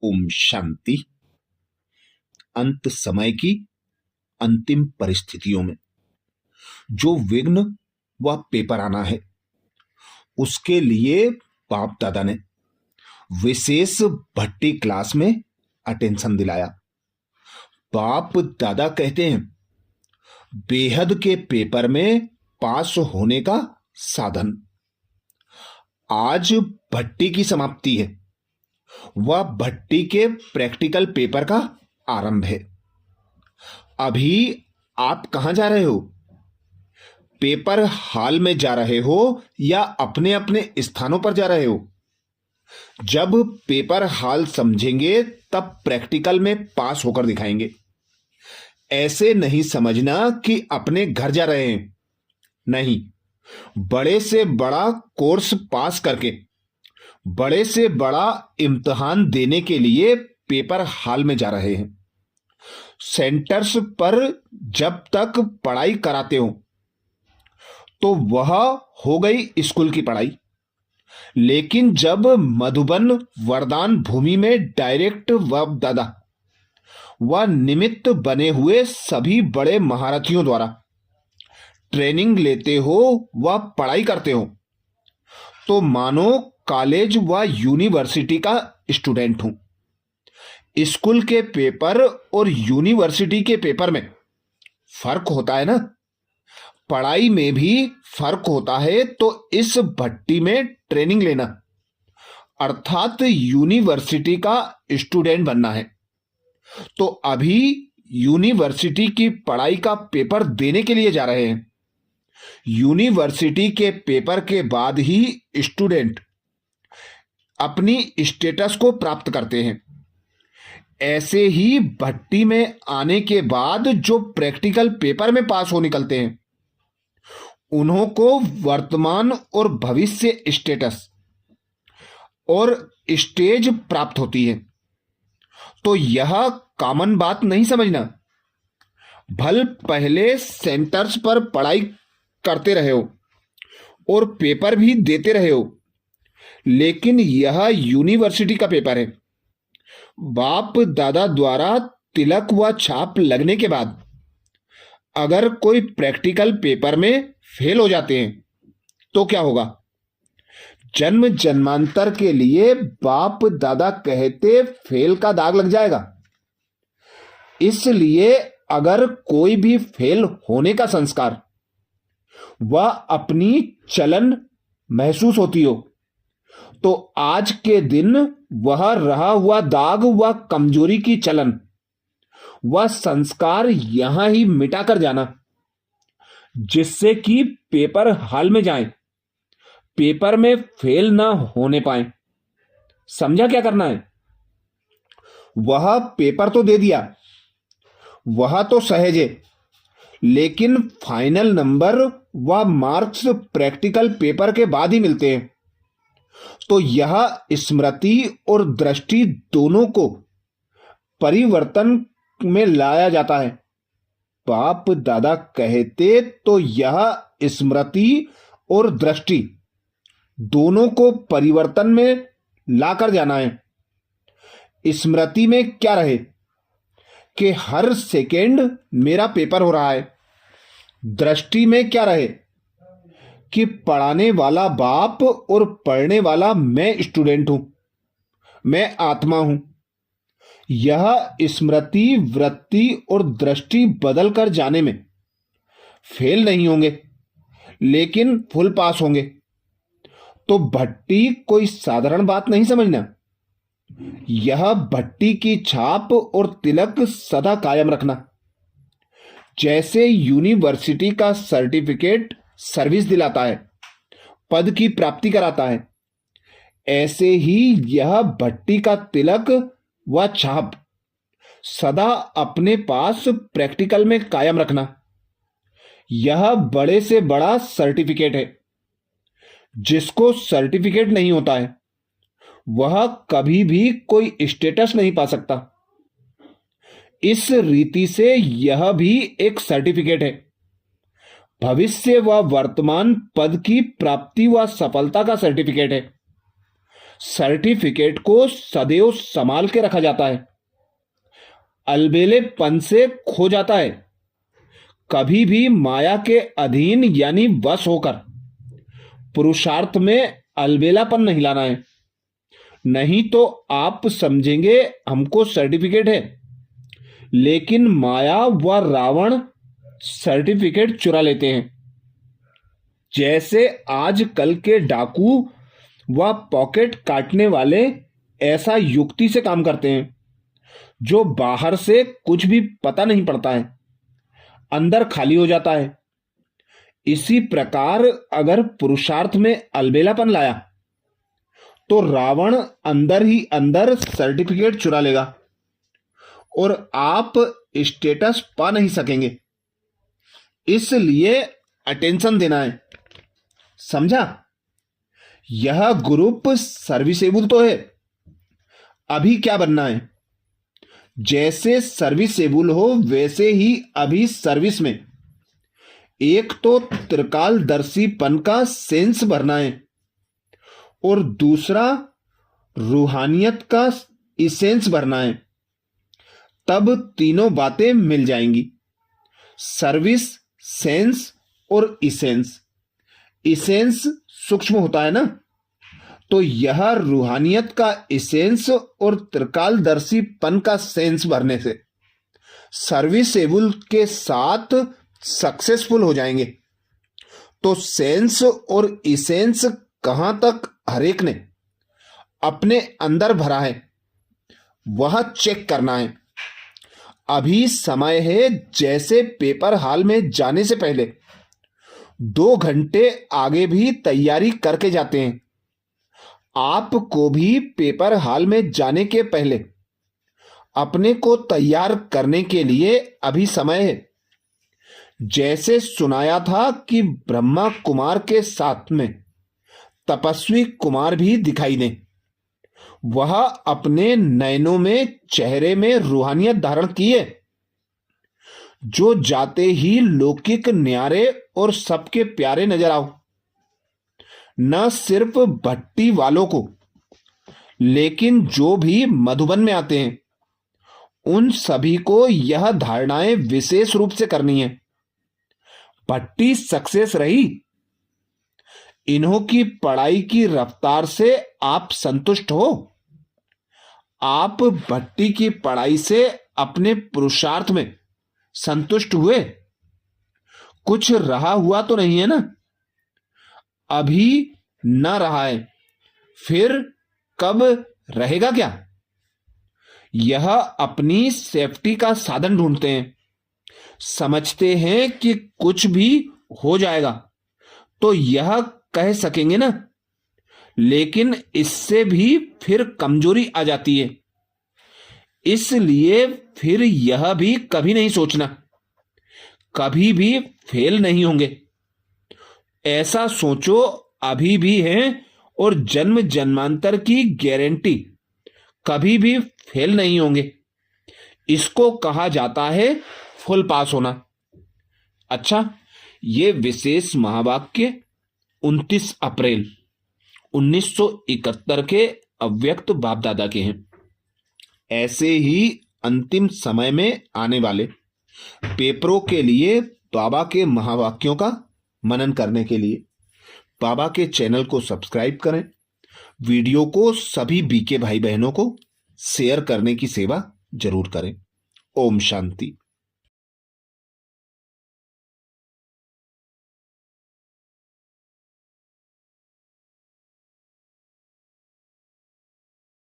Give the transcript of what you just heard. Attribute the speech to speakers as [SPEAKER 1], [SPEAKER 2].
[SPEAKER 1] ओम शांति। अंत समय की अंतिम परिस्थितियों में जो विघ्न व पेपर आना है, उसके लिए बाप दादा ने विशेष भट्टी क्लास में अटेंशन दिलाया। बाप दादा कहते हैं, बेहद के पेपर में पास होने का साधन। आज भट्टी की समाप्ति है, वह भट्टी के प्रैक्टिकल पेपर का आरंभ है। अभी आप कहां जा रहे हो? पेपर हॉल में जा रहे हो या अपने अपने स्थानों पर जा रहे हो? जब पेपर हॉल समझेंगे तब प्रैक्टिकल में पास होकर दिखाएंगे। ऐसे नहीं समझना कि अपने घर जा रहे हैं। नहीं, बड़े से बड़ा कोर्स पास करके बड़े से बड़ा इम्तिहान देने के लिए पेपर हॉल में जा रहे हैं। सेंटर्स पर जब तक पढ़ाई कराते हो तो वह हो गई स्कूल की पढ़ाई, लेकिन जब मधुबन वरदान भूमि में डायरेक्ट बाप दादा व निमित्त बने हुए सभी बड़े महारथियों द्वारा ट्रेनिंग लेते हो व पढ़ाई करते हो, तो मानो कॉलेज व यूनिवर्सिटी का स्टूडेंट हूं। स्कूल के पेपर और यूनिवर्सिटी के पेपर में फर्क होता है ना, पढ़ाई में भी फर्क होता है। तो इस भट्टी में ट्रेनिंग लेना अर्थात यूनिवर्सिटी का स्टूडेंट बनना है, तो अभी यूनिवर्सिटी की पढ़ाई का पेपर देने के लिए जा रहे हैं। यूनिवर्सिटी के पेपर के बाद ही स्टूडेंट अपनी स्टेटस को प्राप्त करते हैं। ऐसे ही भट्टी में आने के बाद जो प्रैक्टिकल पेपर में पास हो निकलते हैं, उन्हों को वर्तमान और भविष्य स्टेटस और स्टेज प्राप्त होती है। तो यह कॉमन बात नहीं समझना। भल पहले सेंटर्स पर पढ़ाई करते रहे हो और पेपर भी देते रहे हो, लेकिन यह यूनिवर्सिटी का पेपर है। बाप दादा द्वारा तिलक व छाप लगने के बाद अगर कोई प्रैक्टिकल पेपर में फेल हो जाते हैं तो क्या होगा? जन्म जन्मांतर के लिए बाप दादा कहते फेल का दाग लग जाएगा। इसलिए अगर कोई भी फेल होने का संस्कार वह अपनी चलन महसूस होती हो, तो आज के दिन वह रहा हुआ दाग व कमजोरी की चलन वह संस्कार यहां ही मिटाकर जाना, जिससे कि पेपर हॉल में जाएं, पेपर में फेल ना होने पाए। समझा क्या करना है? वह पेपर तो दे दिया, वह तो सहज है, लेकिन फाइनल नंबर व मार्क्स प्रैक्टिकल पेपर के बाद ही मिलते हैं। तो यह स्मृति और दृष्टि दोनों को परिवर्तन में लाया जाता है। बाप दादा कहते तो यह स्मृति और दृष्टि दोनों को परिवर्तन में लाकर जाना है। स्मृति में क्या रहे कि हर सेकेंड मेरा पेपर हो रहा है। दृष्टि में क्या रहे कि पढ़ाने वाला बाप और पढ़ने वाला मैं स्टूडेंट हूं, मैं आत्मा हूं। यह स्मृति, वृत्ति और दृष्टि बदल कर जाने में फेल नहीं होंगे, लेकिन फुल पास होंगे। तो भट्टी कोई साधारण बात नहीं समझना। यह भट्टी की छाप और तिलक सदा कायम रखना। जैसे यूनिवर्सिटी का सर्टिफिकेट सर्विस दिलाता है, पद की प्राप्ति कराता है, ऐसे ही यह भट्टी का तिलक व छाप सदा अपने पास प्रैक्टिकल में कायम रखना। यह बड़े से बड़ा सर्टिफिकेट है। जिसको सर्टिफिकेट नहीं होता है वह कभी भी कोई स्टेटस नहीं पा सकता। इस रीति से यह भी एक सर्टिफिकेट है। भविष्य व वर्तमान पद की प्राप्ति व सफलता का सर्टिफिकेट है। सर्टिफिकेट को सदैव संभाल के रखा जाता है, अलबेलेपन से खो जाता है। कभी भी माया के अधीन यानी वश होकर पुरुषार्थ में अलबेलापन नहीं लाना है, नहीं तो आप समझेंगे हमको सर्टिफिकेट है, लेकिन माया व रावण सर्टिफिकेट चुरा लेते हैं। जैसे आजकल के डाकू व पॉकेट काटने वाले ऐसा युक्ति से काम करते हैं, जो बाहर से कुछ भी पता नहीं पड़ता है, अंदर खाली हो जाता है। इसी प्रकार अगर पुरुषार्थ में अलबेलापन लाया तो रावण अंदर ही अंदर सर्टिफिकेट चुरा लेगा और आप स्टेटस पा नहीं सकेंगे। इसलिए अटेंशन देना है, समझा? यह ग्रुप सर्विसेबल तो है, अभी क्या बनना है? जैसे सर्विसेबल हो वैसे ही अभी सर्विस में एक तो त्रिकालदर्शीपन का सेंस भरना है और दूसरा रूहानियत का इसेंस भरना है। तब तीनों बातें मिल जाएंगी, सर्विस, सेंस और इसेंस। इसेंस सूक्ष्म होता है ना, तो यह रूहानियत का इसेंस और त्रिकालदर्शीपन का सेंस भरने से सर्विसेबल के साथ सक्सेसफुल हो जाएंगे। तो सेंस और इसेंस कहां तक हरेक ने अपने अंदर भरा है वह चेक करना है। अभी समय है, जैसे पेपर हॉल में जाने से पहले 2 घंटे आगे भी तैयारी करके जाते हैं, आपको भी पेपर हॉल में जाने के पहले अपने को तैयार करने के लिए अभी समय है। जैसे सुनाया था कि ब्रह्मा कुमार के साथ में तपस्वी कुमार भी दिखाई दें, वह अपने नयनों में, चेहरे में रूहानियत धारण किए, जो जाते ही लौकिक न्यारे और सबके प्यारे नजर आओ। न सिर्फ भट्टी वालों को, लेकिन जो भी मधुबन में आते हैं उन सभी को यह धारणाएं विशेष रूप से करनी है। भट्टी सक्सेस रही, इन्हों की पढ़ाई की रफ्तार से आप संतुष्ट हो? आप भट्टी की पढ़ाई से अपने पुरुषार्थ में संतुष्ट हुए? कुछ रहा हुआ तो नहीं है ना? अभी न रहा है, फिर कब रहेगा क्या? यह अपनी सेफ्टी का साधन ढूंढते हैं, समझते हैं कि कुछ भी हो जाएगा तो यह कह सकेंगे ना, लेकिन इससे भी फिर कमजोरी आ जाती है। इसलिए फिर यह भी कभी नहीं सोचना कभी भी फेल नहीं होंगे। ऐसा सोचो अभी भी हैं और जन्म जन्मांतर की गारंटी कभी भी फेल नहीं होंगे। इसको कहा जाता है फुल पास होना। अच्छा, ये विशेष महावाक्य 29 अप्रैल 1971 के अव्यक्त बाप दादा के हैं। ऐसे ही अंतिम समय में आने वाले पेपरों के लिए बाबा के महावाक्यों का मनन करने के लिए बाबा के चैनल को सब्सक्राइब करें। वीडियो को सभी बीके भाई बहनों को शेयर करने की सेवा जरूर करें। ओम शांति।